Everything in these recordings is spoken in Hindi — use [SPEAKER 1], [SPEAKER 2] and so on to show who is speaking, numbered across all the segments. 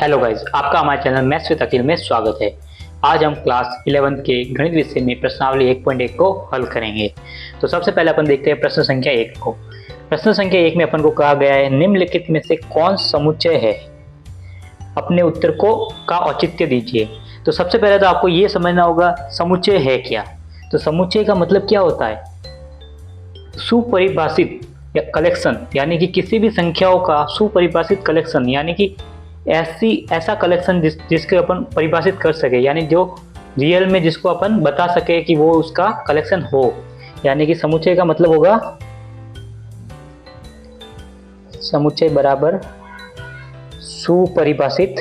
[SPEAKER 1] हेलो गाइस, आपका हमारे चैनल मैथ्स विद अखिल में स्वागत है। आज हम क्लास 11 के गणित विषय में प्रश्नावली 1.1 को हल करेंगे। तो सबसे पहले अपन देखते हैं प्रश्न संख्या 1 को। प्रश्न संख्या 1 में अपन को कहा गया है निम्नलिखित में से कौन समुच्चय है, अपने उत्तर को का औचित्य दीजिए। तो सबसे पहले तो आपको ये समझना होगा समुच्चय है क्या। तो समुच्चय का मतलब क्या होता है? सुपरिभाषित या कलेक्शन, यानी कि किसी भी संख्याओं का सुपरिभाषित कलेक्शन, यानी कि ऐसा कलेक्शन जिसके अपन परिभाषित कर सके, यानी जो रियल में जिसको अपन बता सके कि वो उसका कलेक्शन हो। यानी कि समुच्चय का मतलब होगा समुच्चय बराबर सुपरिभाषित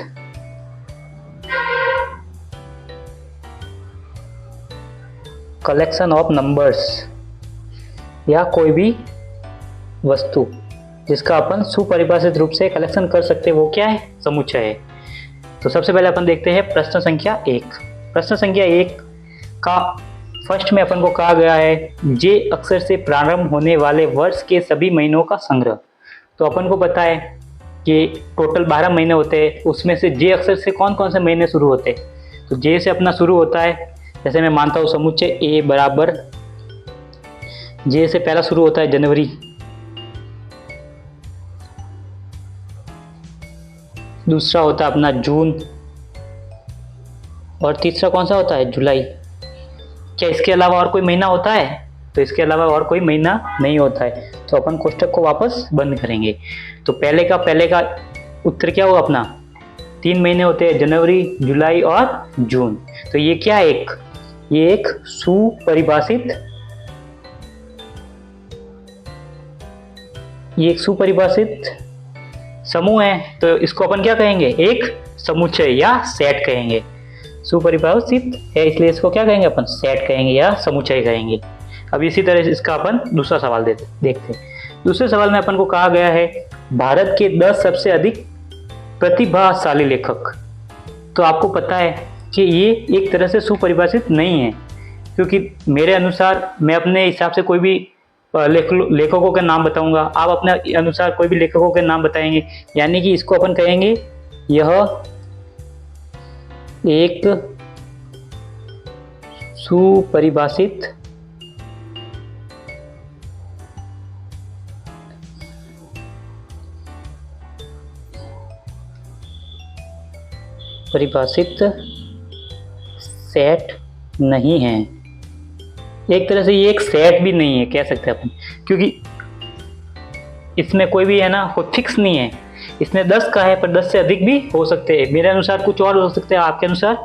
[SPEAKER 1] कलेक्शन ऑफ नंबर्स, या कोई भी वस्तु जिसका अपन सुपरिभाषित रूप से कलेक्शन कर सकते हैं, वो क्या है? समुच्चय है। तो सबसे पहले अपन देखते हैं प्रश्न संख्या 1। प्रश्न संख्या 1 का फर्स्ट में अपन को कहा गया है जे अक्षर से प्रारंभ होने वाले वर्ष के सभी महीनों का संग्रह। तो अपन को पता है कि टोटल 12 महीने होते हैं, उसमें से जे अक्षर से कौन कौन से महीने शुरू होते हैं। तो जे से अपना शुरू होता है, जैसे मैं मानता हूँ समुच्चय ए बराबर जे से पहला शुरू होता है जनवरी, दूसरा होता है अपना जून, और तीसरा कौन सा होता है? जुलाई। क्या इसके अलावा और कोई महीना होता है? तो इसके अलावा और कोई महीना नहीं होता है। तो अपन कोष्टक को वापस बंद करेंगे। तो पहले का उत्तर क्या होगा अपना? 3 महीने होते हैं, जनवरी, जुलाई और जून। तो ये क्या है? ये एक सुपरिभाषित समूह है। तो इसको अपन क्या कहेंगे? एक समुच्चय या सेट कहेंगे। सुपरिभाषित है इसलिए इसको क्या कहेंगे अपन? सेट कहेंगे या समुच्चय कहेंगे। अब इसी तरह इसका अपन दूसरा सवाल देखते हैं। दूसरे सवाल में अपन को कहा गया है भारत के 10 सबसे अधिक प्रतिभाशाली लेखक। तो आपको पता है कि ये एक तरह से सुपरिभाषित नहीं है, क्योंकि मेरे अनुसार मैं अपने हिसाब से कोई भी लेखकों के नाम बताऊंगा, आप अपने अनुसार कोई भी लेखकों के नाम बताएंगे। यानी कि इसको अपन कहेंगे यह एक सुपरिभाषित सेट नहीं है। एक तरह से ये एक सेट भी नहीं है कह सकते हैं अपन, क्योंकि इसमें कोई भी है ना कोई फिक्स नहीं है। इसमें 10 का है, पर 10 से अधिक भी हो सकते हैं। मेरे अनुसार कुछ और हो सकते हैं, आपके अनुसार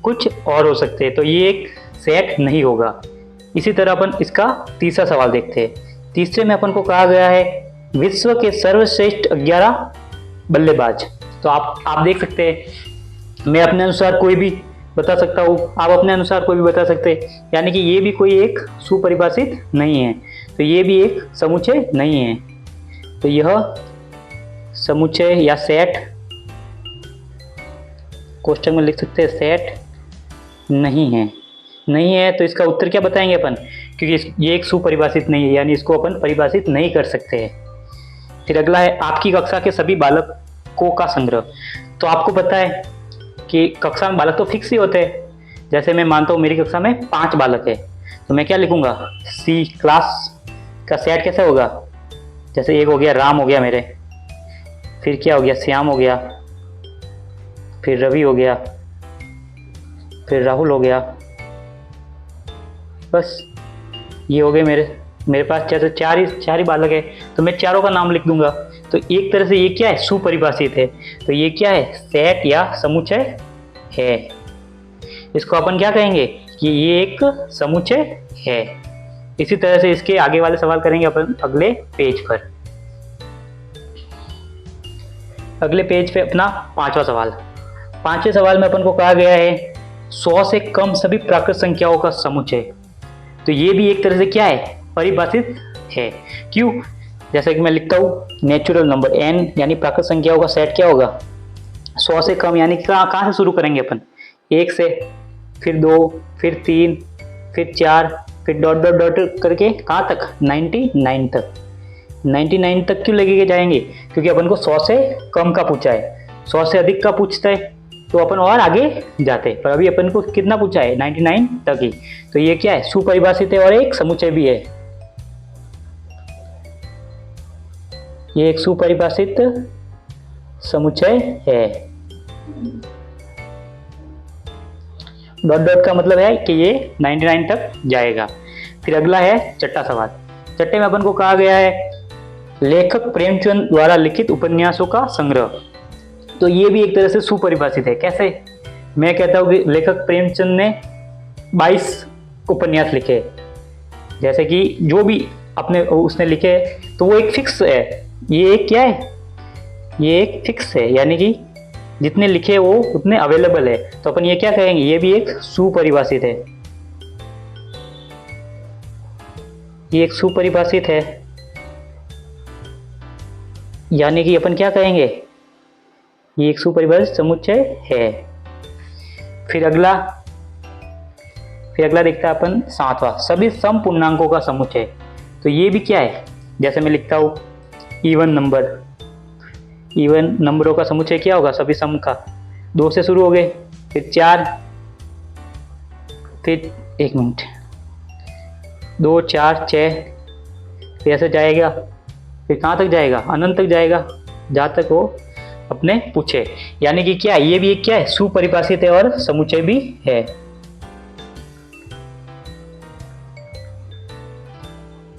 [SPEAKER 1] कुछ और हो सकते हैं। तो ये एक सेट नहीं होगा। इसी तरह अपन इसका तीसरा सवाल देखते हैं। तीसरे में अपन को कहा गया है विश्व के सर्वश्रेष्ठ 11 बल्लेबाज। तो आप देख सकते हैं, मैं अपने अनुसार कोई भी बता सकता हूँ, आप अपने अनुसार कोई भी बता सकते हैं। यानी कि ये भी कोई एक सुपरिभाषित नहीं है, तो ये भी एक समुच्चय नहीं है। तो यह समुच्चय या सेट, कोष्टक में लिख सकते हैं सेट नहीं है। तो इसका उत्तर क्या बताएंगे अपन? क्योंकि ये एक सुपरिभाषित नहीं है, यानी इसको अपन परिभाषित नहीं कर सकते हैं। फिर अगला है आपकी कक्षा के सभी बालकों का संग्रह। तो आपको पता है कि कक्षा में बालक तो फिक्स ही होते हैं। जैसे मैं मानता हूँ मेरी कक्षा में 5 बालक है, तो मैं क्या लिखूंगा? सी क्लास का सेट कैसे होगा? जैसे एक हो गया राम हो गया मेरे, फिर क्या हो गया? श्याम हो गया, फिर रवि हो गया, फिर राहुल हो गया। बस ये हो गए मेरे पास जैसे चार ही बालक है, तो मैं चारों का नाम लिख दूंगा। तो एक तरह से ये क्या है? सुपरिभाषित है। तो ये क्या है? सेट या समुच्चय है। इसको अपन क्या कहेंगे कि ये एक समुच्चय है। इसी तरह से इसके आगे वाले सवाल करेंगे अपन अगले पेज पर। अगले पेज पे अपना 5वां सवाल। 5वें सवाल में अपन को कहा गया है 100 से कम सभी प्राकृत संख्याओं का समुच्चय। तो ये भी एक तरह से क्या है? परिभाषित है। क्यों? जैसे कि मैं लिखता हूँ नेचुरल नंबर n, यानी प्राकृत संख्याओं का सेट क्या होगा? 100 से कम, यानी कहाँ से शुरू करेंगे अपन? 1 से, फिर 2, फिर 3, फिर 4, फिर डॉट डॉट डॉट करके कहाँ तक? 99 तक। 99 तक क्यों लेके जाएंगे? क्योंकि अपन को 100 से कम का पूछा है। 100 से अधिक का पूछता है तो अपन और आगे जाते, पर अभी अपन को कितना पूछा है 99 तक ही। तो ये क्या है, सुपरिभाषित है और एक समुच्चय भी है। ये एक सुपरिभाषित समुच्चय है। डॉट डॉट का मतलब है कि ये 99 तक जाएगा। फिर अगला है छठा सवाल। छठे में अपन को कहा गया है लेखक प्रेमचंद द्वारा लिखित उपन्यासों का संग्रह। तो ये भी एक तरह से सुपरिभाषित है। कैसे? मैं कहता हूं कि लेखक प्रेमचंद ने 22 उपन्यास लिखे, जैसे कि जो भी अपने उसने लिखे तो वो एक फिक्स है। ये एक क्या है, ये एक फिक्स है, यानी कि जितने लिखे वो उतने अवेलेबल है। तो अपन ये क्या कहेंगे, ये भी एक सुपरिभाषित है। ये एक सुपरिभाषित है, यानी कि अपन क्या कहेंगे, ये एक सुपरिभाषित समुच्चय है। फिर अगला देखता है अपन 7वां, सभी सम पूर्णांकों का समुच्चय। तो ये भी क्या है, जैसे मैं लिखता हूं इवन नंबरों का समुच्चय क्या होगा, सभी सम का। 2 से शुरू हो गए, फिर 4, फिर 1 मिनट 2 4 6, फिर ऐसे जाएगा, फिर कहाँ तक जाएगा, अनंत तक जाएगा, जहाँ तक वो अपने पूछे। यानी कि क्या, ये भी एक क्या है, सुपरिभाषित है और समुच्चय भी है।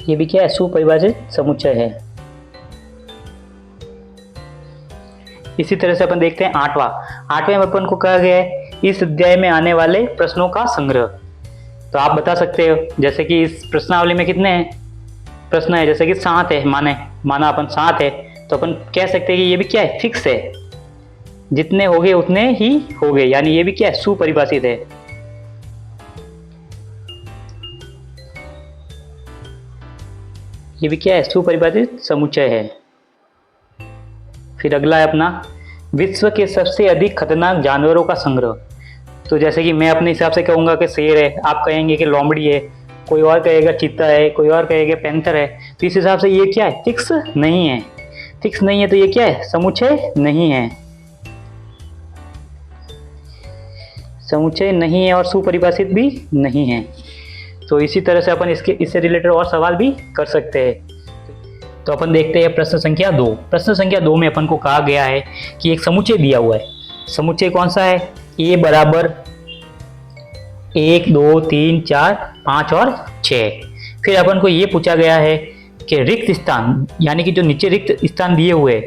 [SPEAKER 1] ये भी क्या है, सुपरिभाषित समुच्चय है। इसी तरह से अपन देखते हैं 8वें में अपन को कहा गया है इस अध्याय में आने वाले प्रश्नों का संग्रह। तो आप बता सकते हो, जैसे कि इस प्रश्नावली में कितने हैं प्रश्न है, जैसे कि 7 है, माना अपन 7 है, तो अपन कह सकते हैं कि ये भी क्या है, फिक्स है, जितने हो गए उतने ही हो गए, यानी ये भी क्या है, सुपरिभाषित है। ये भी क्या है, सुपरिभाषित समुच्चय है। फिर अगला है अपना विश्व के सबसे अधिक खतरनाक जानवरों का संग्रह। तो जैसे कि मैं अपने हिसाब से कहूंगा कि शेर है, आप कहेंगे कि लोमड़ी है, कोई और कहेगा चीता है, कोई और कहेगा पैंथर है। तो इस हिसाब से ये क्या है, फिक्स नहीं है। तो ये क्या है, समुच्चय नहीं है, समुच्चय नहीं है और सुपरिभाषित भी नहीं है। तो इसी तरह से अपन इससे रिलेटेड और सवाल भी कर सकते हैं। तो अपन देखते हैं प्रश्न संख्या 2। प्रश्न संख्या 2 में अपन को कहा गया है कि एक समुच्चय दिया हुआ है। समुच्चय कौन सा है, a बराबर 1 2 3 4 5 और 6। फिर अपन को ये पूछा गया है कि रिक्त स्थान, यानी कि जो नीचे रिक्त स्थान दिए हुए हैं,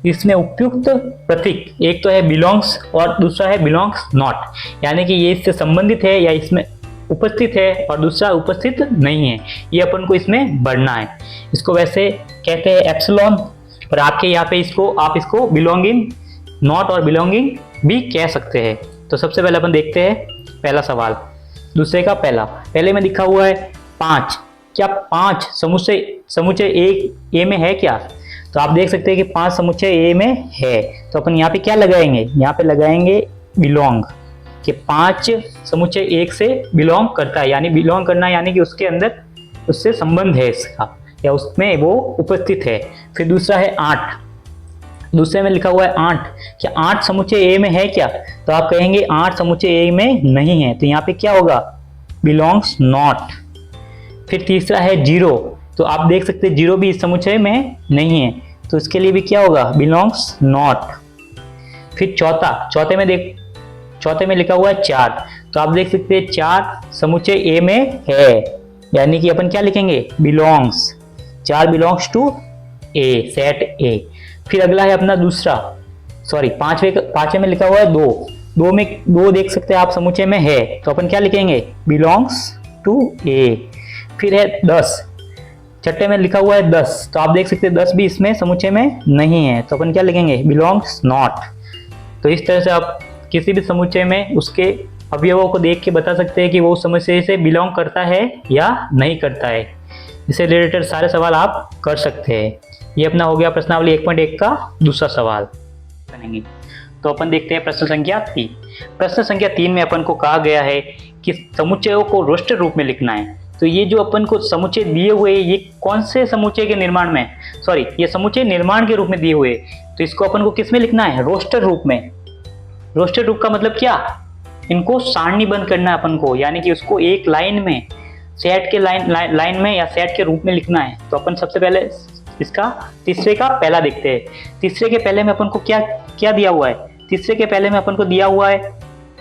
[SPEAKER 1] इसमें उपयुक्त प्रतीक एक तो है बिलोंग्स और दूसरा है बिलोंग्स नॉट, यानी कि ये इससे संबंधित है या इसमें उपस्थित है, और दूसरा उपस्थित नहीं है। ये अपन को इसमें बढ़ना है। इसको वैसे कहते हैं एप्सिलॉन, पर आपके यहाँ पे आप इसको बिलोंगिंग नॉट और बिलोंगिंग भी कह सकते हैं। तो सबसे पहले अपन देखते हैं पहला सवाल, दूसरे का पहले में लिखा हुआ है 5। क्या 5 समुच्चय ए में है क्या? तो आप देख सकते हैं कि 5 समुच्चय ए में है। तो अपन यहाँ पे क्या लगाएंगे, यहाँ पे लगाएंगे बिलोंग, कि 5 समुच्चय 1 से बिलोंग करता है, यानी बिलोंग करना यानी कि उसके अंदर उससे संबंध है इसका, या उसमें वो उपस्थित है। फिर दूसरा है 8, दूसरे में लिखा हुआ है 8। क्या 8 समुच्चय ए में है क्या? तो आप कहेंगे 8 समुच्चय ए में नहीं है, तो यहाँ पे क्या होगा, बिलोंग्स नॉट। फिर तीसरा है 0, तो आप देख सकते हैं 0 भी इस समुच्चय में नहीं है, तो इसके लिए भी क्या होगा, बिलोंग्स नॉट। फिर चौथे में लिखा हुआ है 4, तो आप देख सकते हैं 4 समुच्चय ए में है, यानी कि अपन क्या लिखेंगे, belongs. 4 belongs to A, set A. फिर अगला है अपना पांचवें में लिखा हुआ है 2 देख सकते हैं आप समुच्चय में है, तो अपन क्या लिखेंगे, बिलोंग्स टू ए। फिर है 10, छठे में लिखा हुआ है 10, तो आप देख सकते हैं 10 भी इसमें समुच्चय में नहीं है, तो अपन क्या लिखेंगे, बिलोंग्स नॉट। तो इस तरह से आप किसी भी समुच्चय में उसके अवयवों को देख के बता सकते हैं कि वो उस समुच्चय से बिलोंग करता है या नहीं करता है। इससे रिलेटेड सारे सवाल आप कर सकते हैं। ये अपना हो गया प्रश्नावली 1.1 का दूसरा सवाल बनेंगे। तो अपन देखते हैं प्रश्न संख्या 3। प्रश्न संख्या 3 में अपन को कहा गया है कि समुच्चयों को रोस्टर रूप में लिखना है। तो तो ये जो अपन को समुच्चय दिए हुए ये कौन से समुच्चय के निर्माण में, सॉरी ये समुच्चय निर्माण के रूप में दिए हुए, तो इसको अपन को किस में लिखना है, रोस्टर रूप में। रोस्टर रूप का मतलब क्या, इनको सारणीबद्ध करना है अपन को, यानी कि उसको एक लाइन में, सेट के लाइन में या सेट के रूप में लिखना है। तो अपन सबसे पहले इसका तीसरे का पहला देखते हैं। तीसरे के पहले में अपन को क्या क्या दिया हुआ है, तीसरे के पहले में अपन को दिया हुआ है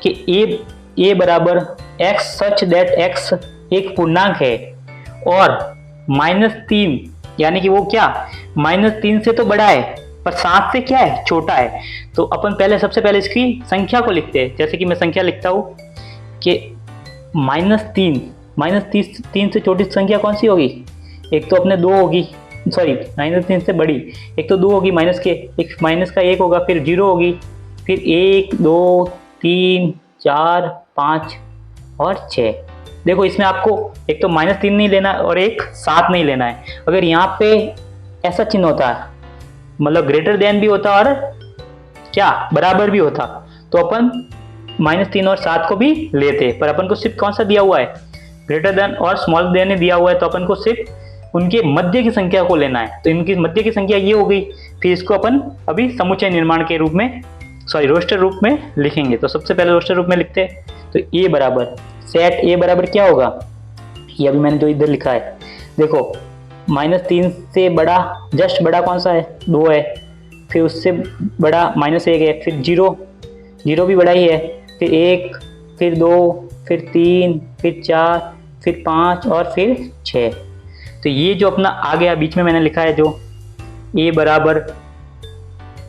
[SPEAKER 1] कि a बराबर x सच दैट x एक पूर्णांक है और -3, यानी कि वो क्या -3 से तो बड़ा है पर 7 से क्या है, छोटा है। तो अपन पहले सबसे पहले इसकी संख्या को लिखते हैं। जैसे कि मैं संख्या लिखता हूँ कि -3 से छोटी संख्या कौन सी होगी, एक तो अपने 2 होगी, सॉरी -3 से बड़ी एक तो 2 होगी, माइनस का 1 होगा, फिर 0 होगी, फिर 1 2 3 4 5 और 6। देखो इसमें आपको एक तो -3 नहीं लेना है और एक 7 नहीं लेना है। अगर यहाँ पे ऐसा चिन्ह होता है, मतलब ग्रेटर देन भी होता और क्या बराबर भी होता, तो अपन -3 और 7 को भी लेते, पर अपन को सिर्फ कौन सा दिया हुआ है, ग्रेटर देन और स्मॉल देन ने दिया हुआ है, तो अपन को सिर्फ उनके मध्य की संख्या को लेना है। तो इनकी मध्य की संख्या ये हो गई। फिर इसको अपन अभी समुच्चय निर्माण के रूप में, सॉरी रोस्टर रूप में लिखेंगे। तो सबसे पहले रोस्टर रूप में लिखते हैं। तो ए बराबर सेट ए बराबर क्या होगा, ये अभी मैंने जो इधर लिखा है देखो, -3 से बड़ा, जस्ट बड़ा कौन सा है, 2 है, फिर उससे बड़ा -1 है, फिर 0 भी बड़ा ही है, फिर 1, फिर 2, फिर 3, फिर 4, फिर 5 और फिर 6। तो ये जो अपना आ गया बीच में मैंने लिखा है जो a बराबर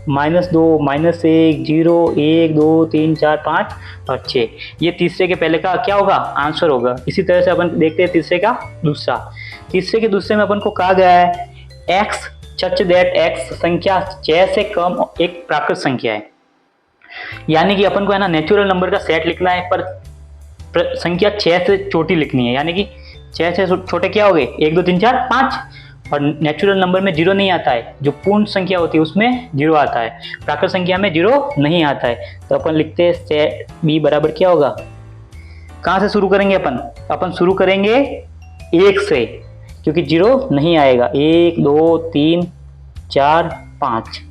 [SPEAKER 1] -2, -1, 0, 1, 2, 3, 4, 5 और 6, ये तीसरे के पहले का क्या होगा, आंसर होगा। इसी तरह से अपन देखते हैं तीसरे का दूसरा। तीसरे के दूसरे में अपन को कहा गया है x सच दैट x संख्या 6 से कम एक प्राकृत संख्या है, यानी कि अपन को है ना नेचुरल नंबर का सेट लिखना है, पर संख्या 6 से छोटी लिखनी है, यानी कि 6 से छोटे क्या हो गए, 1 2 3 4 5, और नेचुरल नंबर में 0 नहीं आता है, जो पूर्ण संख्या होती है उसमें 0 आता है, प्राकृत संख्या में 0 नहीं आता है। तो अपन लिखते हैं सेट b बराबर क्या होगा, कहाँ से शुरू करेंगे अपन शुरू करेंगे 1 से, क्योंकि 0 नहीं आएगा, 1 2 3 4 5।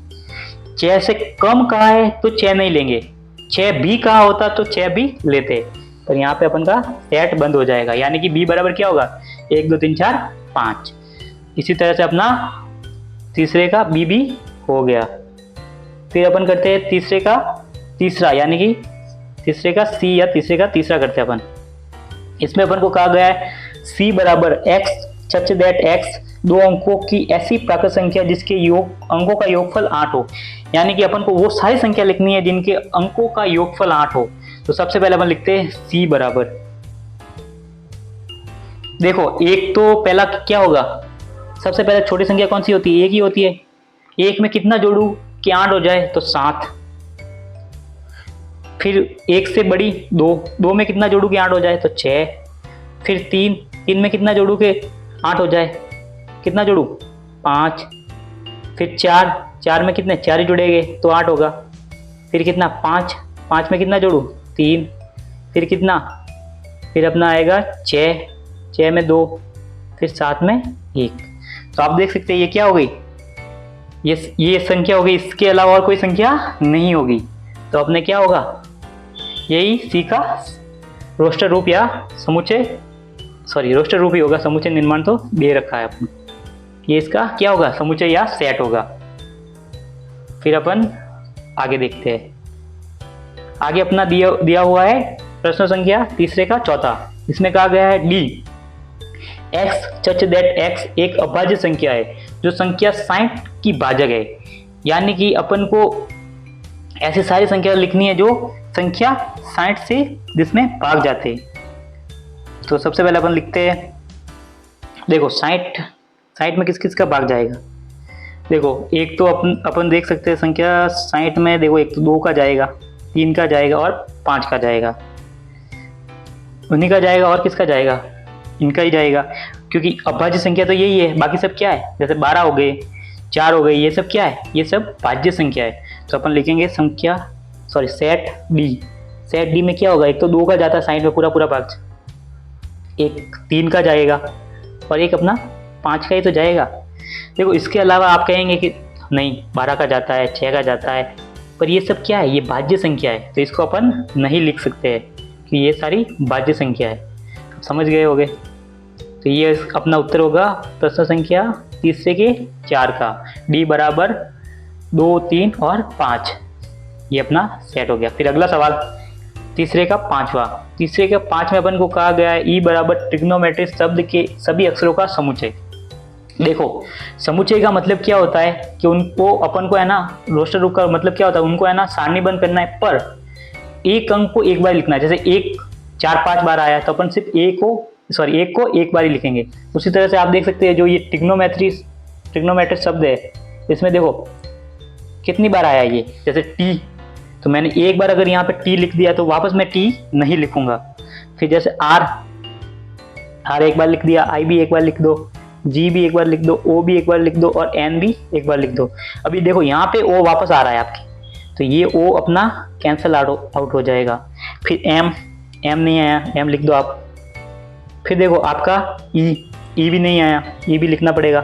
[SPEAKER 1] 6 से कम कहाँ है तो 6 नहीं लेंगे, 6 भी कहाँ होता तो 6 भी लेते, पर यहाँ पे अपन का सेट बंद हो जाएगा, यानी कि b बराबर क्या होगा 1 2 3 4 5। इसी तरह से अपना तीसरे का b भी हो गया। फिर अपन करते हैं तीसरे का तीसरा, यानी कि तीसरे का c या तीसरे का तीसरा करते हैं अपन। इसमें अपन को कहा गया है c बराबर x सच दैट x 2 अंकों की ऐसी प्राकृत संख्या जिसके अंकों का योगफल 8 हो, यानी कि अपन को वो सारी संख्या लिखनी है जिनके अंकों का योगफल 8 हो। तो सबसे पहले अपन लिखते हैं c बराबर, देखो एक तो पहला क्या होगा, सबसे पहले छोटी संख्या कौन सी होती है, 1 ही होती है। 1 में कितना जोड़ू कि 8 हो जाए, तो 7। फिर 1 से बड़ी 2 में कितना जोड़ू कि 8 हो जाए, तो 6। फिर 3 में कितना जोड़ू कि 8 हो जाए, कितना जोड़ू 5। फिर 4 में कितने 4 ही जुड़ेंगे तो 8 होगा। फिर कितना 5 में कितना जोड़ू 3, फिर कितना, फिर अपना आएगा 6 में 2, फिर 7 में 1। तो आप देख सकते हैं ये क्या हो गई, ये संख्या हो गई, इसके अलावा और कोई संख्या नहीं होगी। तो अपने क्या होगा, यही सी का रोस्टर रूप या समुच्चय, सॉरी रोस्टर रूप ही होगा, समुच्चय निर्माण तो दे रखा है अपन, ये इसका क्या होगा, समुच्चय या सेट होगा। फिर अपन आगे देखते हैं। आगे अपना दिया हुआ है प्रश्न संख्या तीसरे का चौथा। इसमें कहा गया है D x such that x एक अभाज्य संख्या है जो संख्या 60 की भाजक है, यानी कि अपन को ऐसी सारी संख्या लिखनी है जो संख्या 60 से जिसमें भाग जाते। तो सबसे पहले अपन लिखते हैं, देखो 60 में किस किस का भाग जाएगा। देखो एक तो अपन देख सकते हैं संख्या 60 में, देखो एक तो 2 का जाएगा, 3 का जाएगा और 5 का जाएगा, उन्हीं का जाएगा और किसका जाएगा, इनका ही जाएगा, क्योंकि अभाज्य संख्या तो यही है। बाकी सब क्या है, जैसे 12 हो गए, 4 हो गए, ये सब क्या है, ये सब भाज्य संख्या है। तो अपन लिखेंगे सेट डी में क्या होगा, एक तो 2 का जाता है 60 में पूरा भाग, एक 3 का जाएगा और एक अपना 5 का ही तो जाएगा। देखो इसके अलावा आप कहेंगे कि नहीं 12 का जाता है, 6 का जाता है, पर ये सब क्या है, ये भाज्य संख्या है, तो इसको अपन नहीं लिख सकते हैं कि ये सारी भाज्य संख्या है। समझ गए होगे। तो ये अपना उत्तर होगा प्रश्न संख्या तीसरे के 4 का, डी बराबर 2, 3 और 5, ये अपना सेट हो गया। फिर अगला सवाल तीसरे का 5वां। तीसरे के 5 में अपन को कहा गया है ई बराबर ट्रिग्नोमेट्रिक शब्द के सभी अक्षरों का समुच्चय। देखो समुच्चय का मतलब क्या होता है कि उनको अपन को है ना रोस्टर रूप का मतलब क्या होता है, उनको है ना सारणीबद्ध करना है, पर एक अंक को एक बार लिखना है। जैसे 1 4 5 बार आया तो अपन सिर्फ एक को एक बार ही लिखेंगे। उसी तरह से आप देख सकते हैं जो ये ट्रिग्नोमेट्रिक शब्द है, इसमें देखो कितनी बार आया ये, जैसे टी, तो मैंने एक बार अगर यहाँ पे टी लिख दिया तो वापस मैं टी नहीं लिखूंगा। फिर जैसे आर एक बार लिख दिया, आई भी एक बार लिख दो, जी भी एक बार लिख दो, ओ भी एक बार लिख दो और एन भी एक बार लिख दो। अभी देखो यहाँ पे ओ वापस आ रहा है आपकी, तो ये ओ अपना कैंसिल आउट हो जाएगा। फिर एम नहीं आया, एम लिख दो आप। फिर देखो आपका ई भी नहीं आया, ई भी लिखना पड़ेगा।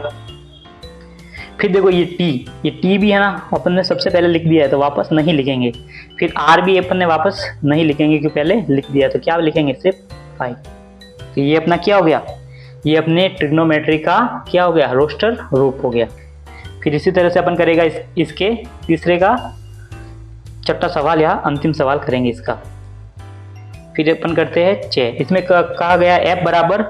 [SPEAKER 1] फिर देखो ये टी भी है ना अपन ने सबसे पहले लिख दिया है तो वापस नहीं लिखेंगे। फिर आर भी अपन ने वापस नहीं लिखेंगे क्योंकि पहले लिख दिया, तो क्या लिखेंगे सिर्फ 5। तो ये अपना क्या हो गया, ये अपने ट्रिग्नोमेट्री का क्या हो गया, रोस्टर रूप हो गया। फिर इसी तरह से अपन करेगा इसके तीसरे का छठा सवाल या अंतिम सवाल करेंगे इसका। फिर अपन करते हैं 6। इसमें कहा गया एफ बराबर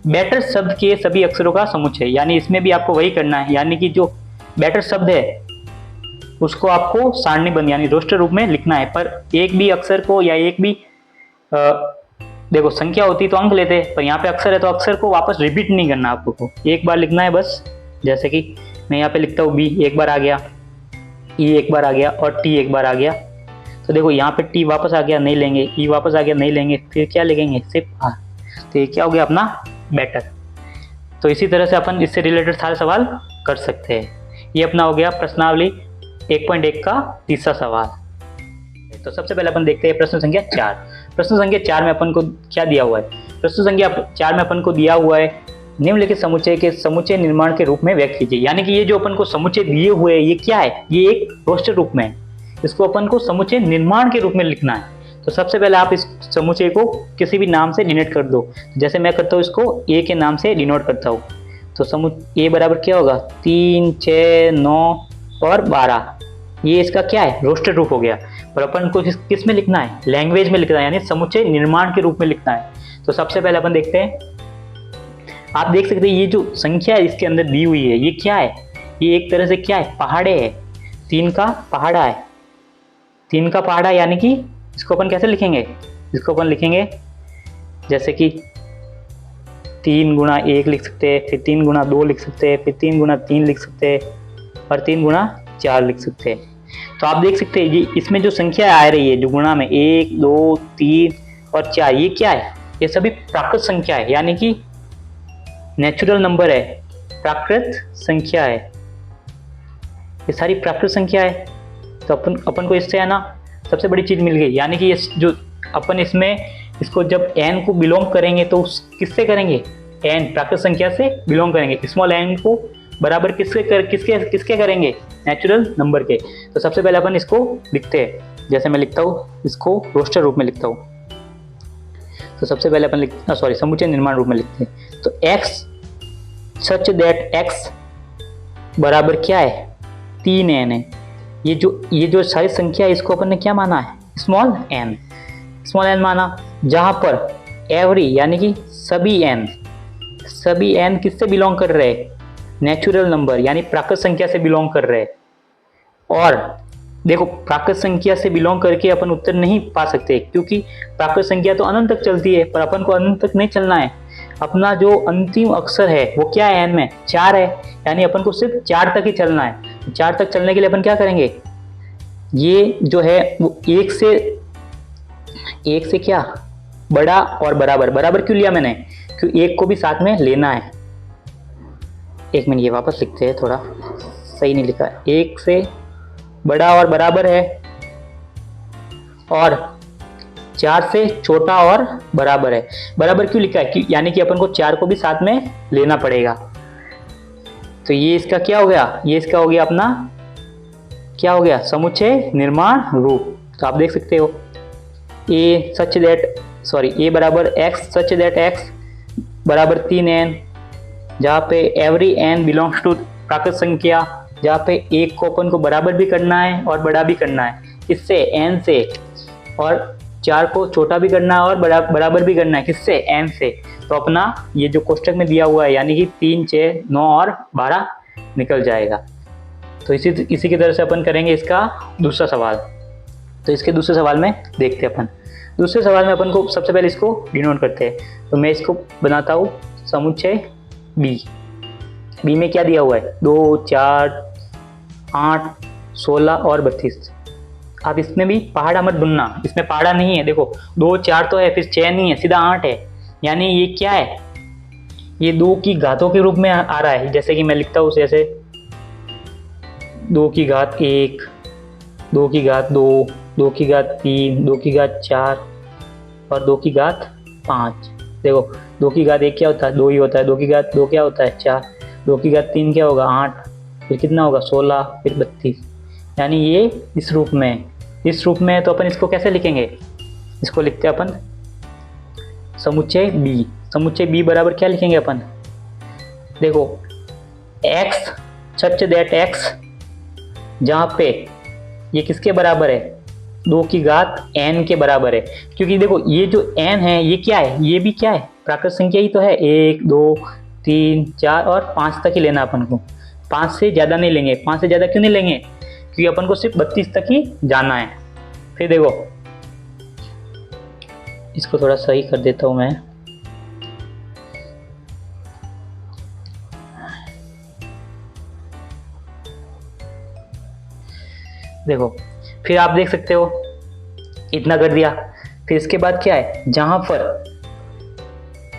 [SPEAKER 1] बैटर शब्द के सभी अक्षरों का समुच्चय, यानी इसमें भी आपको वही करना है, यानी कि जो बैटर शब्द है उसको आपको सारणीबद्ध यानी रोस्टर रूप में लिखना है, पर एक भी अक्षर को या एक भी देखो संख्या होती तो अंक लेते, पर यहाँ पे अक्षर है तो अक्षर को वापस रिपीट नहीं करना आपको, एक बार लिखना है बस। जैसे कि मैं यहाँ पे लिखता हूँ बी एक बार आ गया, ई एक बार आ गया और टी एक बार आ गया। तो देखो यहाँ पे टी वापस आ गया नहीं लेंगे, ई वापस आ गया नहीं लेंगे, फिर क्या लिखेंगे सिर्फ आर। तो ये क्या हो गया अपना बैटर। तो इसी तरह से अपन इससे रिलेटेड सारे सवाल कर सकते हैं। ये अपना हो गया प्रश्नावली 1.1 का तीसरा सवाल। तो सबसे पहले अपन देखते हैं प्रश्न संख्या 4। प्रश्न संख्या 4 में अपन को क्या दिया हुआ है, प्रश्न संख्या 4 में अपन को दिया हुआ है निम्नलिखित समुच्चय के समुच्चय निर्माण के रूप में व्यक्त कीजिए। यानी कि ये जो अपन को समुच्चय दिए हुए हैं ये क्या है, ये एक रोस्टर रूप में है, इसको अपन को समुच्चय निर्माण के रूप में लिखना है। तो सबसे पहले आप इस समुच्चय को किसी भी नाम से डिनोट कर दो। जैसे मैं करता हूँ इसको ए के नाम से डिनोट करता हूँ, तो ए बराबर क्या होगा 3, 6, 9 और 12, ये इसका क्या है रोस्टर रूप हो गया। और अपन को किस में लिखना है, लैंग्वेज में लिखना है, यानी समुच्चय निर्माण के रूप में लिखना है। तो सबसे पहले अपन देखते हैं, आप देख सकते हैं ये जो संख्या है इसके अंदर दी हुई है ये क्या है, ये एक तरह से क्या है पहाड़े है, 3 का पहाड़ा है, 3 का पहाड़ा, यानी कि इसको अपन कैसे लिखेंगे, इसको अपन लिखेंगे जैसे कि 3 गुणा 1 लिख सकते हैं, फिर 3 गुणा 2 लिख सकते हैं, फिर 3 गुणा 3 लिख सकते हैं और 3 गुणा 4 लिख सकते हैं। तो आप देख सकते हैं ये इसमें जो संख्या आ रही है जो गुणा में 1, 2, 3 और 4, ये क्या है, ये सभी प्राकृत संख्या है, यानी कि नेचुरल नंबर है, प्राकृत संख्या है, ये सारी प्राकृत संख्या है। तो अपन को इससे है ना सबसे बड़ी चीज मिल गई, यानी कि ये जो अपन इसमें इसको जब n को बिलोंग करेंगे तो किससे करेंगे, n प्राकृत संख्या से बिलोंग करेंगे, स्मॉल n को बराबर किसके करेंगे, नेचुरल नंबर के। तो सबसे पहले अपन इसको लिखते हैं, जैसे मैं लिखता हूँ इसको रोस्टर रूप में लिखता हूँ। तो सबसे पहले अपन समुच्चय निर्माण रूप में लिखते हैं। तो x सच दैट x बराबर क्या है 3n है। ये जो सारी संख्या है इसको अपन ने क्या माना है, स्मॉल n माना, जहां पर एवरी यानी कि सभी n किससे बिलोंग कर रहे हैं, नेचुरल नंबर यानी प्राकृत संख्या से बिलोंग कर रहे हैं। और देखो प्राकृत संख्या से बिलोंग करके अपन उत्तर नहीं पा सकते, क्योंकि प्राकृत संख्या तो अनंत तक चलती है, पर अपन को अनंत तक नहीं चलना है। अपना जो अंतिम अक्षर है वो क्या है, n में 4 है, यानी अपन को सिर्फ 4 तक ही चलना है। 4 तक चलने के लिए अपन क्या करेंगे, ये जो है वो एक से क्या बड़ा और बराबर क्यों लिया मैंने, क्योंकि एक को भी साथ में लेना है। एक मिनट ये वापस लिखते हैं, थोड़ा सही नहीं लिखा, एक से बड़ा और बराबर है, और 4 से छोटा और बराबर है। बराबर क्यों लिखा है? यानी कि अपन को 4 को भी साथ में लेना पड़ेगा। तो ये इसका क्या हो गया? ये इसका हो गया अपना क्या हो गया? समुच्चय निर्माण रूप। तो आप देख सकते हो ए बराबर x सच दैट x बराबर 3n, जहाँ पे एवरी n बिलोंग्स टू प्राकृत संख्या, जहाँ पे एक को अपन को बराबर भी करना है और बड़ा भी करना है। किससे? n से। और 4 को छोटा भी करना है और बराबर भी करना है। किससे? n से। तो अपना ये जो कोष्टक में दिया हुआ है यानी कि 3, 6, 9 और 12 निकल जाएगा। तो इसी की तरह से अपन करेंगे इसका दूसरा सवाल। तो इसके दूसरे सवाल में देखते हैं अपन। दूसरे सवाल में अपन को सबसे पहले इसको डिनोट करते हैं। तो मैं इसको बनाता हूँ समुच्चय बी। बी में क्या दिया हुआ है? 2, 4, 8, 16 और 32। आप इसमें भी पहाड़ा मत बुनना, इसमें पहाड़ा नहीं है। देखो 2, 4 तो है, फिर 6 नहीं है, सीधा 8 है। यानी ये क्या है? ये 2 की घातों के रूप में आ रहा है। जैसे कि मैं लिखता हूँ जैसे 2 की घात 1, 2 की घात 2, 2 की घात 3, 2 की घात 4 और 2 की घात 5। देखो 2 की घात 1 क्या होता है? 2 ही होता है। 2 की घात 2 क्या होता है? 4। 2 की घात 3 क्या होगा? 8। फिर कितना होगा? 16, फिर 32। यानी ये इस रूप में है। इस रूप में है तो अपन इसको कैसे लिखेंगे? इसको लिखते हैं अपन समुच्चय बी। समुच्चय बी बराबर क्या लिखेंगे अपन? देखो x सच दैट x, जहाँ पे ये किसके बराबर है? 2 की घात n के बराबर है। क्योंकि देखो ये जो n है ये क्या है? ये भी क्या है? प्राकृत संख्या ही तो है। 1, 2, 3, 4 और 5 तक ही लेना अपन को। 5 से ज़्यादा नहीं लेंगे। 5 से ज़्यादा क्यों नहीं लेंगे? क्योंकि अपन को सिर्फ 32 तक ही जाना है। फिर देखो इसको थोड़ा सही कर देता हूँ मैं। देखो फिर आप देख सकते हो इतना कर दिया। फिर इसके बाद क्या है? जहां पर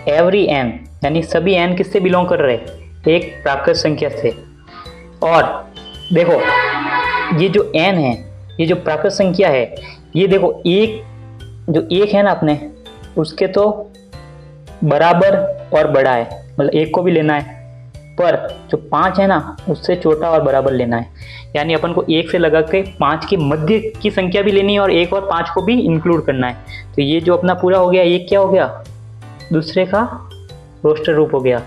[SPEAKER 1] एवरी n यानी सभी n किससे बिलोंग कर रहे हैं? एक प्राकृत संख्या से। और देखो ये जो n है, ये जो प्राकृत संख्या है, ये देखो एक जो 1 है ना अपने, उसके तो बराबर और बड़ा है, मतलब 1 को भी लेना है। पर जो 5 है ना उससे छोटा और बराबर लेना है। यानी अपन को 1 से लगा के 5 के मध्य की संख्या भी लेनी है और 1 और 5 को भी इंक्लूड करना है। तो ये जो अपना पूरा हो गया, ये क्या हो गया? दूसरे का रोस्टर रूप हो गया।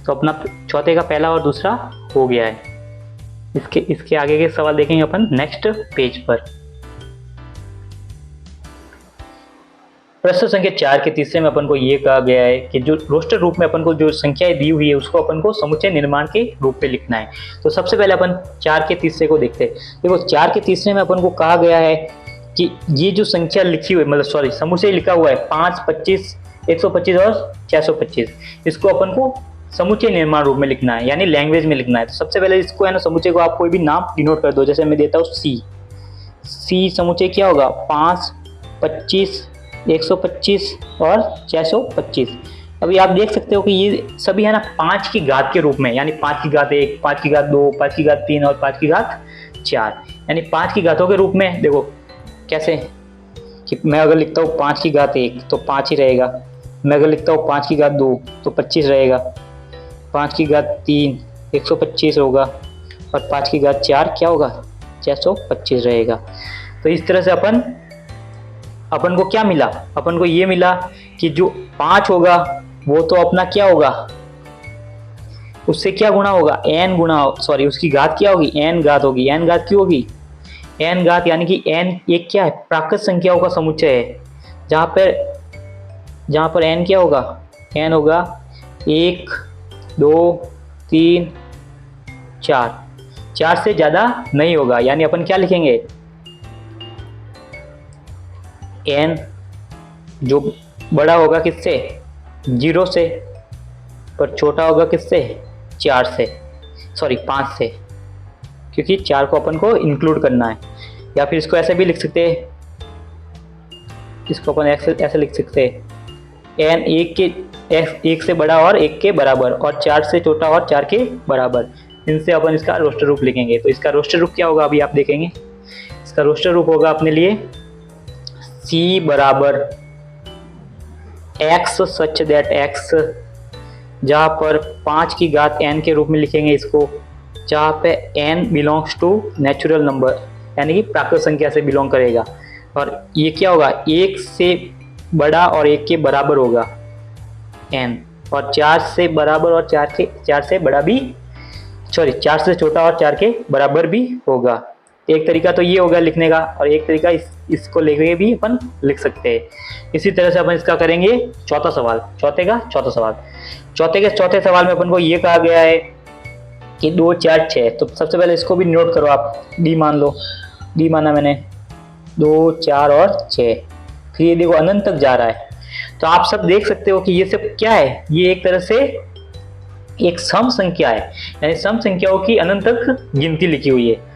[SPEAKER 1] तो अपना चौथे का पहला और दूसरा हो गया है। इसके आगे के सवाल देखेंगे अपन नेक्स्ट पेज पर। प्रश्न संख्या 4 के तीसरे में अपन को ये कहा गया है कि जो रोस्टर रूप में अपन को जो संख्याएं दी हुई है उसको अपन को समुच्चय निर्माण के रूप में लिखना है। तो सबसे पहले अपन 4 के तीसरे को देखते हैं। देखो 4 के तीसरे में अपन को कहा गया है कि ये जो संख्या लिखी हुई मतलब समुच्चय लिखा हुआ है 5, 25, 125 और 625, इसको अपन को समुच्चय निर्माण रूप में लिखना है, यानी लैंग्वेज में लिखना है। तो सबसे पहले इसको है ना समुच्चय को आप कोई भी नाम डिनोट कर दो। जैसे मैं देता हूँ सी समुच्चय क्या होगा? 5, 25, 125 और 625। अभी आप देख सकते हो कि ये सभी है ना 5 की घात के रूप में, यानी 5 की घात 1, 5 की घात 2, 5 की घात 3 और 5 की घात 4, यानी 5 की घातों के रूप में। देखो कैसे कि मैं अगर लिखता हूँ 5 की घात 1 तो 5 ही रहेगा। मैं अगर लिखता हूँ 5 की घात 2 तो 25 रहेगा। 5 की घात 3 125 होगा और 5 की घात 4 क्या होगा? 625 रहेगा। तो इस तरह से अपन को क्या मिला? अपन को ये मिला कि जो 5 होगा वो तो अपना क्या होगा? उससे क्या गुणा होगा? n गुणा उसकी घात क्या होगी? n घात होगी। n घात क्यों होगी? n घात यानी कि n एक क्या है? प्राकृत संख्याओं का समुच्चय है। जहाँ पर n क्या होगा? n होगा 1, 2, 3, 4 से ज़्यादा नहीं होगा। यानी अपन क्या लिखेंगे? n जो बड़ा होगा किससे? 0 से, पर छोटा होगा किससे? 5 से, क्योंकि 4 को अपन को इंक्लूड करना है। या फिर इसको ऐसे भी लिख सकते हैं, इसको अपन ऐसे लिख सकते हैं n 1 से बड़ा और 1 के बराबर और 4 से छोटा और 4 के बराबर। इनसे अपन इसका रोस्टर रूप लिखेंगे। तो इसका रोस्टर रूप क्या होगा? अभी आप देखेंगे। इसका रोस्टर रूप होगा अपने लिए C बराबर x सच दैट x, जहाँ पर 5 की घात n के रूप में लिखेंगे इसको, जहाँ पे n belongs to natural number यानी कि प्राकृत संख्या से बिलोंग करेगा, और ये क्या होगा, 1 से बड़ा और 1 के बराबर होगा n, और 4 से बराबर और 4 से बड़ा भी, 4 से छोटा और 4 के बराबर भी होगा। एक तरीका तो ये होगा लिखने का, और एक तरीका इसको लेके भी अपन लिख सकते हैं। इसी तरह से अपन इसका करेंगे चौथा सवाल, चौथे के चौथे सवाल में अपन को ये कहा गया है कि 2 4 6, तो सबसे पहले इसको भी नोट करो आप, डी मान लो, डी माना मैंने, 2 4 और 6, फिर ये देखो अनंत तक जा रहा है। तो आप सब देख सकते हो कि ये सब क्या है, ये एक तरह से एक सम संख्या है, यानी सम संख्याओं की अनंत तक गिनती लिखी हुई है।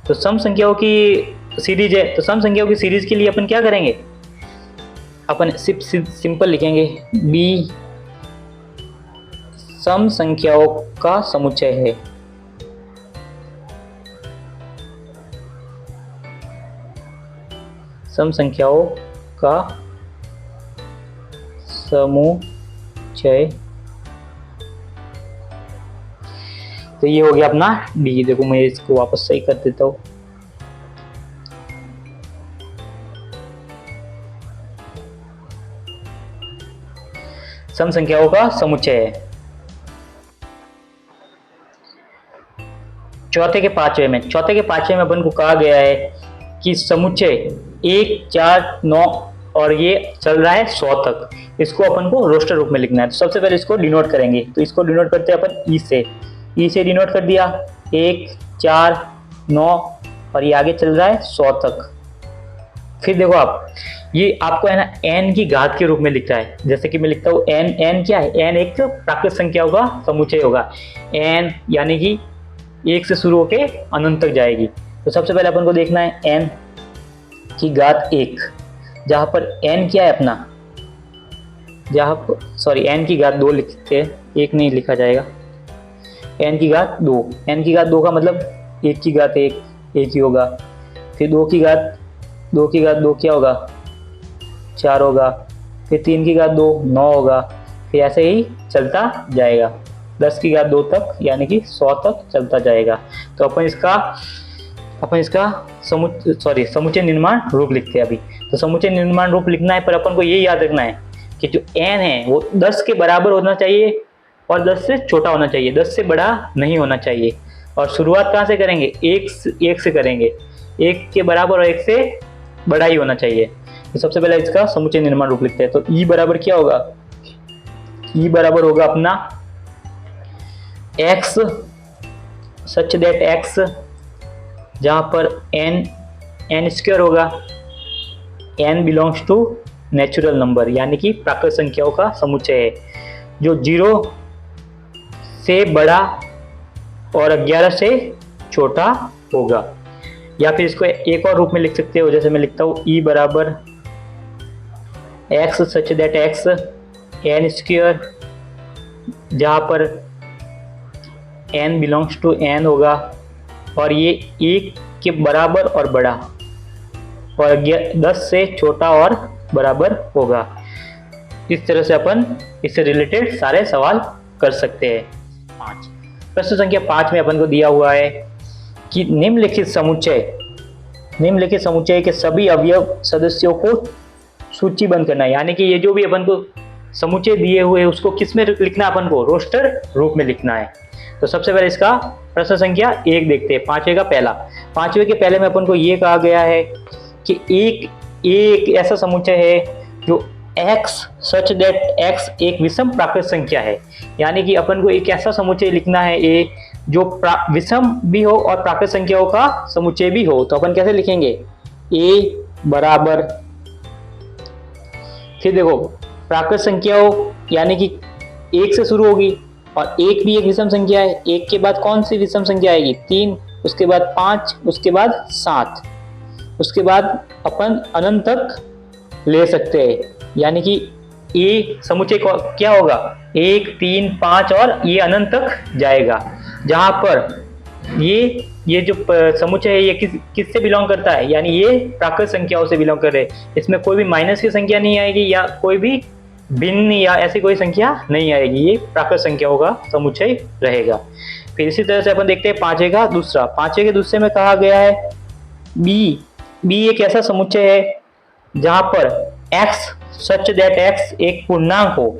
[SPEAKER 1] तो सम संख्याओं की सीरीज है, तो सम संख्याओं की सीरीज के लिए अपन क्या करेंगे, अपन सिंपल लिखेंगे बी सम संख्याओं का समुच्चय है। सम संख्याओं का समुच्चय, तो ये हो गया अपना डी। देखो मैं इसको वापस सही कर देता हूँ, सम संख्याओं का समुच्चय है। चौथे के पांचवे में अपन को कहा गया है कि समुच्चय 1 4 9 और ये चल रहा है 100 तक, इसको अपन को रोस्टर रूप में लिखना है। तो सबसे पहले इसको डिनोट करेंगे, तो इसको डिनोट करते हैं अपन ई से डिनोट कर दिया, 1 4 9 और ये आगे चल रहा है 100 तक। फिर देखो आप, ये आपको है ना n की घात के रूप में लिखता है, जैसे कि मैं लिखता हूँ n क्या है, n एक प्राकृत संख्याओं का समुच्चय होगा, n यानी कि 1 से शुरू होके अनंत तक जाएगी। तो सबसे पहले अपन को देखना है n की घात 1, जहाँ पर n क्या है अपना, n की घात 2 लिखते हैं, 1 नहीं लिखा जाएगा, n की घात 2 का मतलब 1 की घात 1 ही होगा, फिर 2 की घात 2 क्या होगा, 4 होगा, फिर 3 की घात 2 9 होगा, फिर ऐसे ही चलता जाएगा 10 की घात 2 तक, यानी कि 100 तक चलता जाएगा। तो अपन इसका समुच्चय निर्माण रूप लिखते हैं अभी। तो समुच्चय निर्माण रूप लिखना है, पर अपन को ये याद रखना है कि जो n है वो 10 के बराबर होना चाहिए और 10 से छोटा होना चाहिए, 10 से बड़ा नहीं होना चाहिए। और शुरुआत कहाँ से करेंगे, 1 से करेंगे, 1 के बराबर और 1 से बड़ा ही होना चाहिए। तो सबसे पहले इसका समुच्चय निर्माण रूप लिखते हैं। तो ई बराबर क्या होगा, ई बराबर होगा अपना x सच दैट x, जहाँ पर n स्क्वायर होगा, n belongs to natural number यानी कि प्राकृत संख्याओं का समुच्चय है, जो 0 से बड़ा और 11 से छोटा होगा। या फिर इसको एक और रूप में लिख सकते हो, जैसे मैं लिखता हूँ ई बराबर x such that x n square, जहाँ पर n बिलोंग्स टू n होगा और ये 1 के बराबर और बड़ा और 10 से छोटा और बराबर होगा। इस तरह से अपन इससे रिलेटेड सारे सवाल कर सकते हैं। 5 प्रश्न संख्या 5 में अपन को दिया हुआ है कि निम्नलिखित समुच्चय के सभी अवयव सदस्यों को सूचीबद्ध करना है, यानी कि ये जो भी अपन को समुच्चय दिए हुए हैं उसको किस में लिखना है, अपन को रोस्टर रूप में लिखना है। तो सबसे पहले इसका प्रश्न संख्या 1 देखते हैं, 5वें का पहला। 5वें के पहले में अपन को ये कहा गया है कि एक ऐसा समुच्चय है जो x सच दैट x एक विषम प्राकृत संख्या है, यानी कि अपन को एक ऐसा समुच्चय लिखना है a जो विषम भी हो और प्राकृत संख्याओं का समुच्चय भी हो। तो अपन कैसे लिखेंगे, a बराबर, फिर देखो प्राकृत संख्याओं यानी कि 1 से शुरू होगी और 1 भी एक विषम संख्या है, 1 के बाद कौन सी विषम संख्या आएगी, 3, उसके बाद 5, उसके बाद 7, उसके बाद अपन अनंत तक ले सकते हैं, यानी कि ये समुच्चय क्या होगा, 1 3 5 और ये अनंत तक जाएगा, जहां पर ये जो समुच्चय है ये किससे बिलोंग करता है, यानी ये प्राकृत संख्याओं से बिलोंग कर रहे हैं। इसमें कोई भी माइनस की संख्या नहीं आएगी या कोई भी भिन्न या ऐसी कोई संख्या नहीं आएगी, ये प्राकृत संख्याओं का समुच्चय रहेगा। फिर इसी तरह से अपन देखते हैं पांचवे का दूसरा। पांचवे के दूसरे में कहा गया है बी एक ऐसा समुच्चय है जहां पर x सच दैट x एक पूर्णांक हो।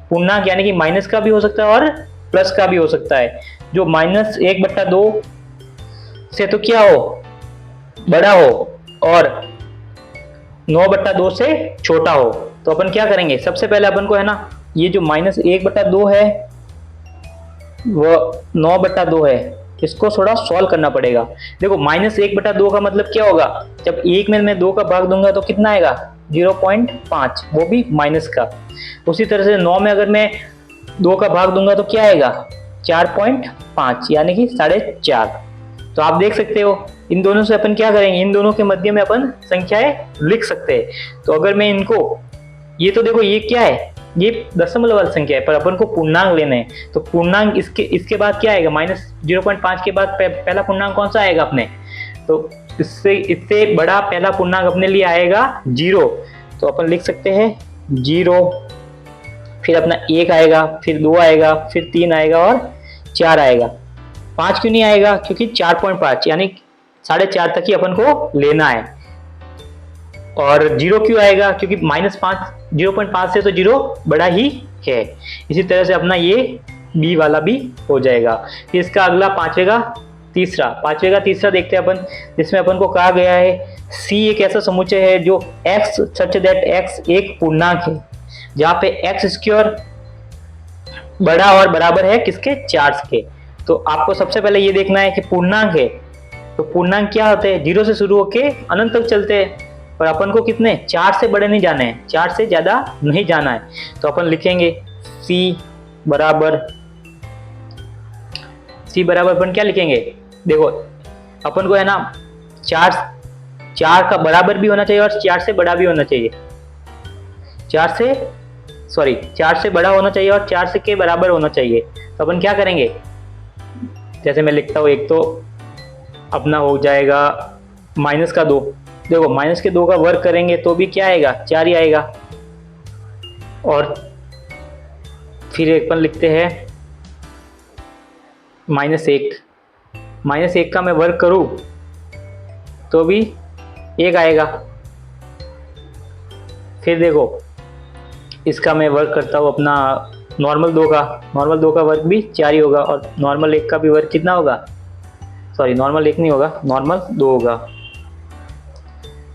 [SPEAKER 1] पूर्णांक यानी कि माइनस का भी हो सकता है और प्लस का भी हो सकता है। जो -1/2 से तो क्या हो, बड़ा हो, और 9/2 से छोटा हो। तो अपन क्या करेंगे, सबसे पहले अपन को है ना ये जो -1/2 है वो 9/2 है, इसको थोड़ा सॉल्व करना पड़ेगा। देखो -1/2 का मतलब क्या होगा, जब एक में मैं 2 का भाग दूंगा तो कितना आएगा 0.5, वो भी माइनस का। उसी तरह से 9 में अगर मैं 2 का भाग दूंगा तो क्या आएगा 4.5 यानी कि 4.5। तो आप देख सकते हो इन दोनों से अपन क्या करेंगे, इन दोनों के मध्य में अपन संख्याएं लिख सकते हैं। तो अगर मैं इनको, ये तो देखो ये क्या है, ये दशमलव वाली संख्या है, पर अपन को पूर्णांक लेने हैं। तो पूर्णांक इसके बाद क्या आएगा, -0.5 के बाद पहला पूर्णांक कौन सा आएगा अपने, तो इससे बड़ा पहला पूर्णांक अपने लिए आएगा 0। तो अपन लिख सकते हैं 0, फिर अपना 1 आएगा, फिर 2 आएगा, फिर 3 आएगा और 4 आएगा। 5 क्यों नहीं आएगा, क्योंकि 4.5 यानी 4.5 तक ही अपन को लेना है। और 0 क्यों आएगा, क्योंकि -5 0.5 से तो 0 बड़ा ही है। इसी तरह से अपना ये बी वाला भी हो जाएगा। फिर इसका अगला पांचवे का तीसरा देखते हैं अपन, जिसमें अपन को कहा गया है सी एक ऐसा समुच्चय है जो x सच दैट x एक पूर्णांक है, जहाँ पे x² बड़ा और बराबर है किसके, 4 के। तो आपको सबसे पहले ये देखना है कि पूर्णांक है, तो पूर्णांक क्या होते हैं, 0 से शुरू होके अनंत तक चलते हैं, पर अपन को कितने 4 से बड़े नहीं जाने हैं, 4 से ज्यादा नहीं जाना है। तो अपन लिखेंगे c बराबर अपन क्या लिखेंगे, देखो अपन को है ना 4 का बराबर भी होना चाहिए और 4 से बड़ा भी होना चाहिए, 4 से बड़ा होना चाहिए और 4 के बराबर होना चाहिए। तो अपन क्या करेंगे, जैसे मैं लिखता हूँ, एक तो अपना हो जाएगा -2। देखो -2 का वर्ग करेंगे तो भी क्या आएगा 4 ही आएगा। और फिर अपन लिखते हैं -1 का मैं वर्ग करूं तो भी 1 आएगा। फिर देखो इसका मैं वर्ग करता हूँ अपना नॉर्मल 2 का वर्ग भी 4 ही होगा, और नॉर्मल 1 का भी वर्ग कितना होगा, नॉर्मल 1 नहीं होगा, नॉर्मल 2 होगा।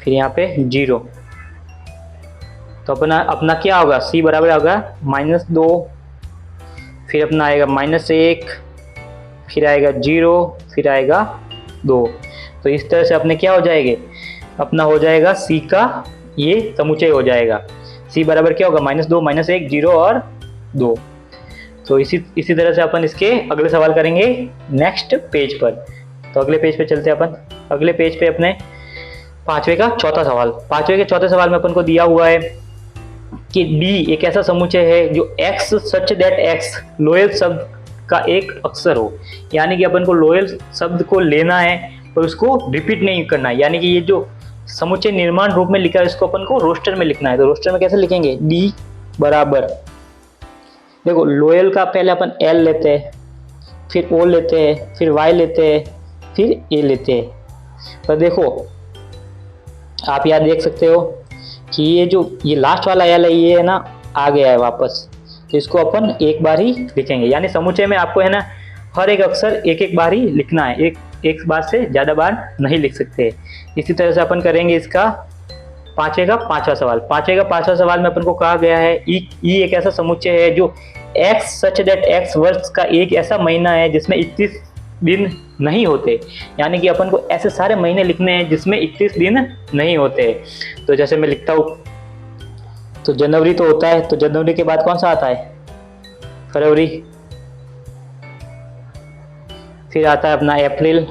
[SPEAKER 1] फिर यहाँ पे 0, तो अपना क्या होगा, c बराबर होगा -2, फिर अपना आएगा -1, फिर आएगा 0, फिर आएगा 2। तो इस तरह से अपने क्या हो जाएंगे, अपना हो जाएगा c का ये समुच्चय हो जाएगा। c बराबर क्या होगा, -2, -1, 0 और 2। तो इसी तरह से अपन इसके अगले सवाल करेंगे नेक्स्ट पेज पर। तो अगले पेज पे चलते हैं अपन। अगले पेज पे अपने पांचवे के चौथे सवाल में अपन को दिया हुआ है कि D एक ऐसा समुच्चय है जो x such that x loyal शब्द का एक अक्षर हो। यानी कि अपन को लोयल शब्द को लेना है और उसको रिपीट नहीं करना है, यानी कि ये जो समुच्चय निर्माण रूप में लिखा है इसको अपन को रोस्टर में लिखना है। तो रोस्टर में कैसे लिखेंगे, D बराबर, देखो लोयल का पहले अपन L लेते हैं, फिर O लेते हैं, फिर Y लेते हैं, फिर A लेते हैं। पर देखो आप यहाँ देख सकते हो कि ये लास्ट वाला L है, ये है ना आ गया है वापस, तो इसको अपन एक बार ही लिखेंगे। यानी समुच्चय में आपको है ना हर एक अक्षर एक बार ही लिखना है, एक बार से ज़्यादा बार नहीं लिख सकते। इसी तरह से अपन करेंगे इसका पांचवे का पांचवा सवाल में अपन को कहा गया है ई एक ऐसा समुच्चय है जो x सच दैट x वर्ष का एक ऐसा महीना है जिसमें 31 दिन नहीं होते। यानी कि अपन को ऐसे सारे महीने लिखने हैं जिसमें 31 दिन नहीं होते। तो जैसे मैं लिखता हूँ, तो जनवरी तो होता है, तो जनवरी के बाद कौन सा आता है, फरवरी, फिर आता है अपना अप्रैल,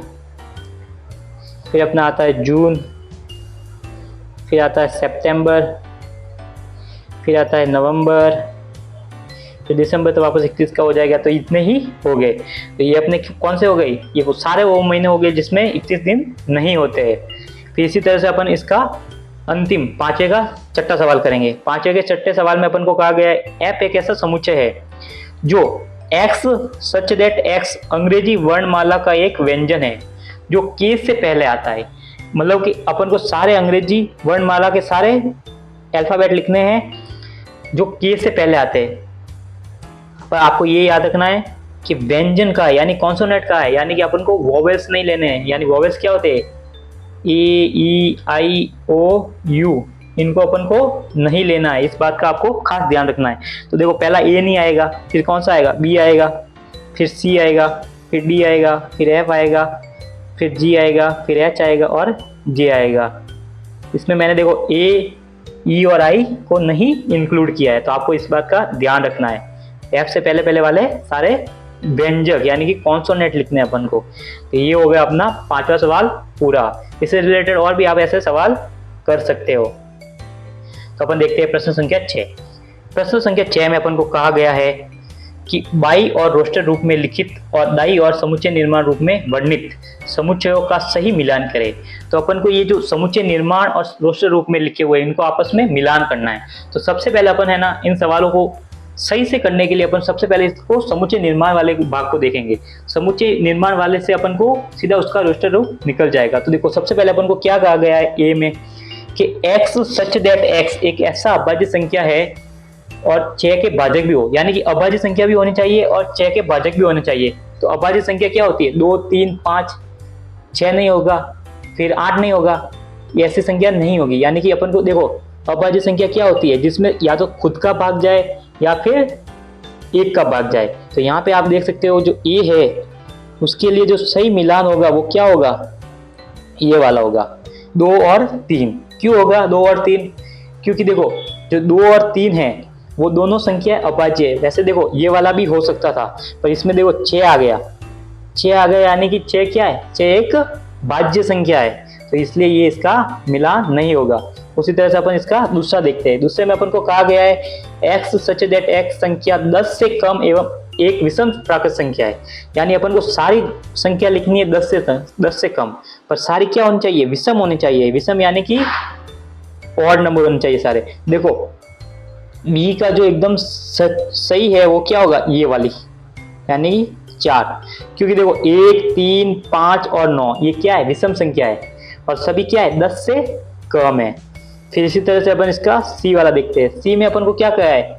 [SPEAKER 1] फिर अपना आता है जून, फिर आता है सितंबर, फिर आता है नवंबर, फिर दिसंबर तो वापस 31 का हो जाएगा, तो इतने ही हो गए। तो ये अपने कौन से हो गई, ये वो सारे वो महीने हो गए जिसमें 31 दिन नहीं होते हैं। फिर इसी तरह से अपन इसका अंतिम पांचवे का छठा सवाल करेंगे। पांचवे के छठे सवाल में अपन को कहा गया है एफ एक ऐसा समुच्चय है जो एक्स सच दैट एक्स अंग्रेजी वर्णमाला का एक व्यंजन है जो के से पहले आता है। मतलब कि अपन को सारे अंग्रेजी वर्णमाला के सारे अल्फाबेट लिखने हैं जो के से पहले आते हैं। पर आपको ये याद रखना है कि व्यंजन का है, यानी कॉन्सोनेंट का है, यानी कि अपन को वोवेल्स नहीं लेने हैं। यानी वोवेल्स क्या होते हैं, ए ई आई ओ यू, इनको अपन को नहीं लेना है। इस बात का आपको खास ध्यान रखना है। तो देखो पहला ए नहीं आएगा, फिर कौन सा आएगा, बी आएगा, फिर सी आएगा, फिर डी आएगा, फिर एफ आएगा, फिर जी आएगा, फिर एच आएगा और जे आएगा। इसमें मैंने देखो ए ई और आई को नहीं इंक्लूड किया है, तो आपको इस बात का ध्यान रखना है। एफ से पहले पहले वाले सारे व्यंजक यानी कि कॉन्सोनेंट लिखने हैं अपन को। तो ये हो गया अपना पांचवा सवाल पूरा। इससे रिलेटेड और भी आप ऐसे सवाल कर सकते हो। तो अपन देखते हैं प्रश्न संख्या 6। प्रश्न संख्या 6 में अपन को कहा गया है कि बाई और रोस्टर रूप में लिखित और दाई और समुच्चय निर्माण रूप में वर्णित समुच्चयों का सही मिलान करें। तो अपन को ये जो समुच्चय निर्माण और रोस्टर रूप में लिखे हुए इनको आपस में मिलान करना है। तो सबसे पहले अपन है ना इन सवालों को सही से करने के लिए अपन सबसे पहले इसको समुच्चय निर्माण वाले भाग को देखेंगे। समुच्चय निर्माण वाले से अपन को सीधा उसका रोस्टर रूप निकल जाएगा। तो देखो सबसे पहले अपन को क्या कहा गया है ए में कि x सच दैट x एक ऐसा अभाज्य संख्या है और 6 के भाजक भी हो, यानी कि अभाज्य संख्या भी होनी चाहिए और 6 के भाजक भी होने चाहिए। तो अभाज्य संख्या क्या होती है, 2 3 5, 6 नहीं होगा, फिर 8 नहीं होगा, ये ऐसी संख्या नहीं होगी। यानी कि अपन को देखो अभाज्य संख्या क्या होती है, जिसमें या तो खुद का भाग जाए या फिर एक का भाग जाए। तो यहाँ पे आप देख सकते हो जो ए है उसके लिए जो सही मिलान होगा वो क्या होगा, ये वाला होगा, 2 और 3। क्यों होगा 2 और 3, क्योंकि देखो जो 2 और 3 है वो दोनों संख्या अभाज्य है। वैसे देखो ये वाला भी हो सकता था, पर इसमें देखो 6 आ गया, 6 आ गया, यानी कि 6 क्या है, 6 एक भाज्य संख्या है, तो इसलिए ये इसका मिलान नहीं होगा। उसी तरह से अपन इसका दूसरा देखते हैं। दूसरे में अपन को कहा गया है x सच दैट x संख्या 10 से कम एवं एक विषम प्राकृत संख्या है। यानी अपन को सारी संख्या लिखनी है 10 से कम, पर सारी क्या होनी चाहिए, विषम होनी चाहिए। विषम यानी कि ऑड नंबर होने चाहिए सारे। देखो बी का जो एकदम सही है वो क्या होगा, ये वाली, यानी 4, क्योंकि देखो 1 3 5 और 9 ये क्या है, विषम संख्या है और सभी क्या है 10 से कम है। फिर इसी तरह से अपन इसका सी वाला देखते हैं। सी में अपन को क्या कहा है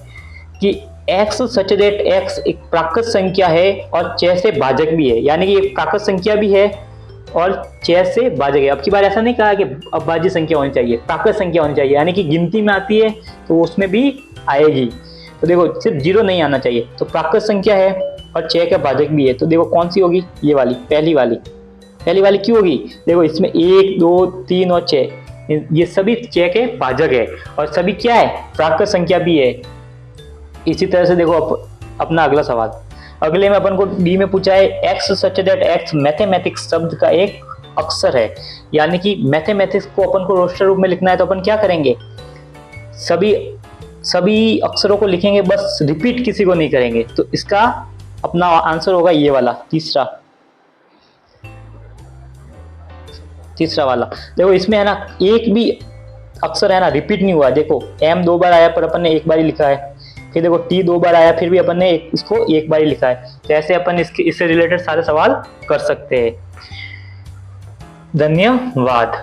[SPEAKER 1] कि x सच दैट x एक प्राकृत संख्या है और 6 से भाजक भी है, यानी कि एक प्राकृत संख्या भी है और 6 से भाजक है। अब की बार ऐसा नहीं कहा कि अभाज्य संख्या होनी चाहिए, प्राकृत संख्या होनी चाहिए, यानी कि गिनती में आती है तो उसमें भी आएगी। तो देखो सिर्फ 0 नहीं आना चाहिए। तो प्राकृत संख्या है और 6 का भाजक भी है, तो देखो कौन सी होगी, ये वाली, पहली वाली क्यों होगी, देखो इसमें 1 2 3 और 6 ये सभी 6 के भाजक है और सभी क्या है, प्राकृत संख्या भी है। इसी तरह से देखो अपना अगला सवाल, अगले में अपन को डी में पूछा है x such that x mathematics शब्द का एक अक्षर है। यानी कि मैथमेटिक्स को अपन को रोस्टर रूप में लिखना है, तो अपन क्या करेंगे, सभी अक्षरों को लिखेंगे, बस रिपीट किसी को नहीं करेंगे। तो इसका अपना आंसर होगा ये वाला, तीसरा वाला। देखो इसमें है ना एक भी अक्षर है ना रिपीट नहीं हुआ। देखो m 2 बार आया पर अपन ने एक बार ही लिखा है, फिर देखो t 2 बार आया फिर भी अपन ने इसको एक बार ही लिखा है। तो ऐसे अपन इससे रिलेटेड सारे सवाल कर सकते हैं। धन्यवाद।